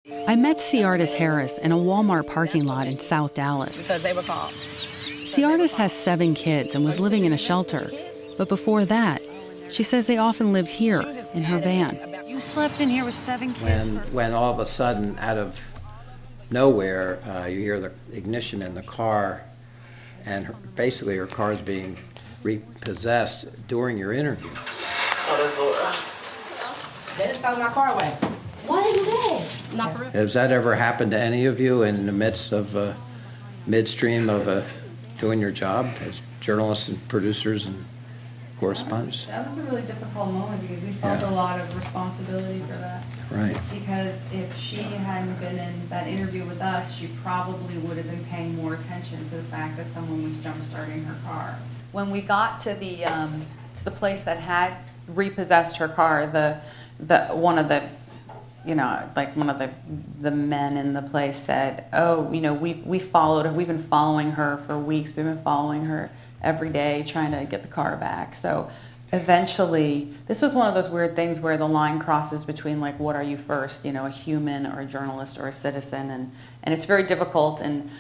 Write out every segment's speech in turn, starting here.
I met Ciartis Harris in a Walmart parking lot in South Dallas. Because they were called. Ciartis has 7 kids and was living in a shelter. But before that, she says they often lived here in her van. You slept in here with 7 kids? When all of a sudden, out of nowhere, you hear the ignition in the car, and basically her car is being repossessed during your interview. They just stole my car away. Why didn't they? Not for real. Has that ever happened to any of you in the midst of, midstream of doing your job as journalists and producers and correspondents? That was a really difficult moment because we felt a lot of responsibility for that. Right. Because if she hadn't been in that interview with us, she probably would have been paying more attention to the fact that someone was jump-starting her car. When we got to the place that had repossessed her car, one of the men in the place said, "Oh, we followed her. We've been following her for weeks. We've been following her every day, trying to get the car back." So eventually, this was one of those weird things where the line crosses between like, what are you first? A human or a journalist or a citizen, and it's very difficult. And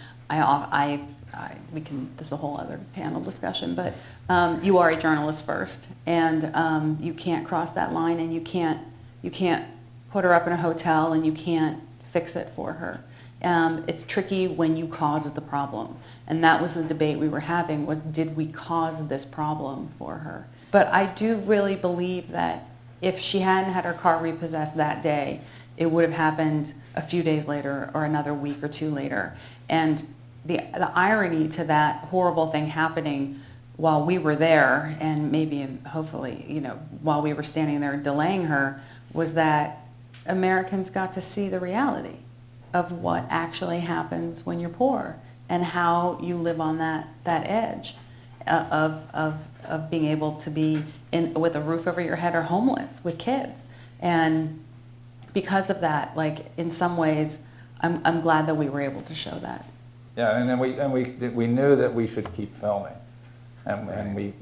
this is a whole other panel discussion, but you are a journalist first, and you can't cross that line, and you can't put her up in a hotel, and you can't fix it for her. It's tricky when you cause the problem, and that was the debate we were having, was did we cause this problem for her? But I do really believe that if she hadn't had her car repossessed that day, it would have happened a few days later or another week or two later. And the irony to that horrible thing happening while we were there, and hopefully, while we were standing there delaying her, was that Americans got to see the reality of what actually happens when you're poor and how you live on that edge of being able to be with a roof over your head or homeless with kids. And because of that, like, in some ways, I'm glad that we were able to show that. Yeah, and then we knew that we should keep filming, and we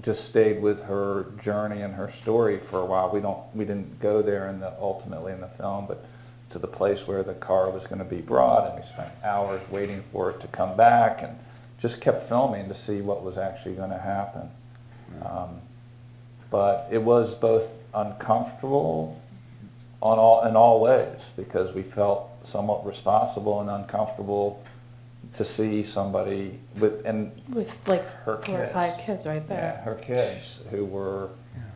just stayed with her journey and her story for a while. We didn't go there ultimately in the film, but to the place where the car was going to be brought, and we spent hours waiting for it to come back, and just kept filming to see what was actually going to happen. But it was both uncomfortable in all ways, because we felt somewhat responsible and uncomfortable to see somebody with like her 4 or 5 kids right there. Yeah, her kids who were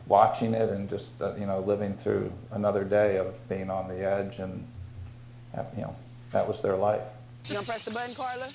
watching it and just living through another day of being on the edge, and that was their life. You gonna press the button, Carla?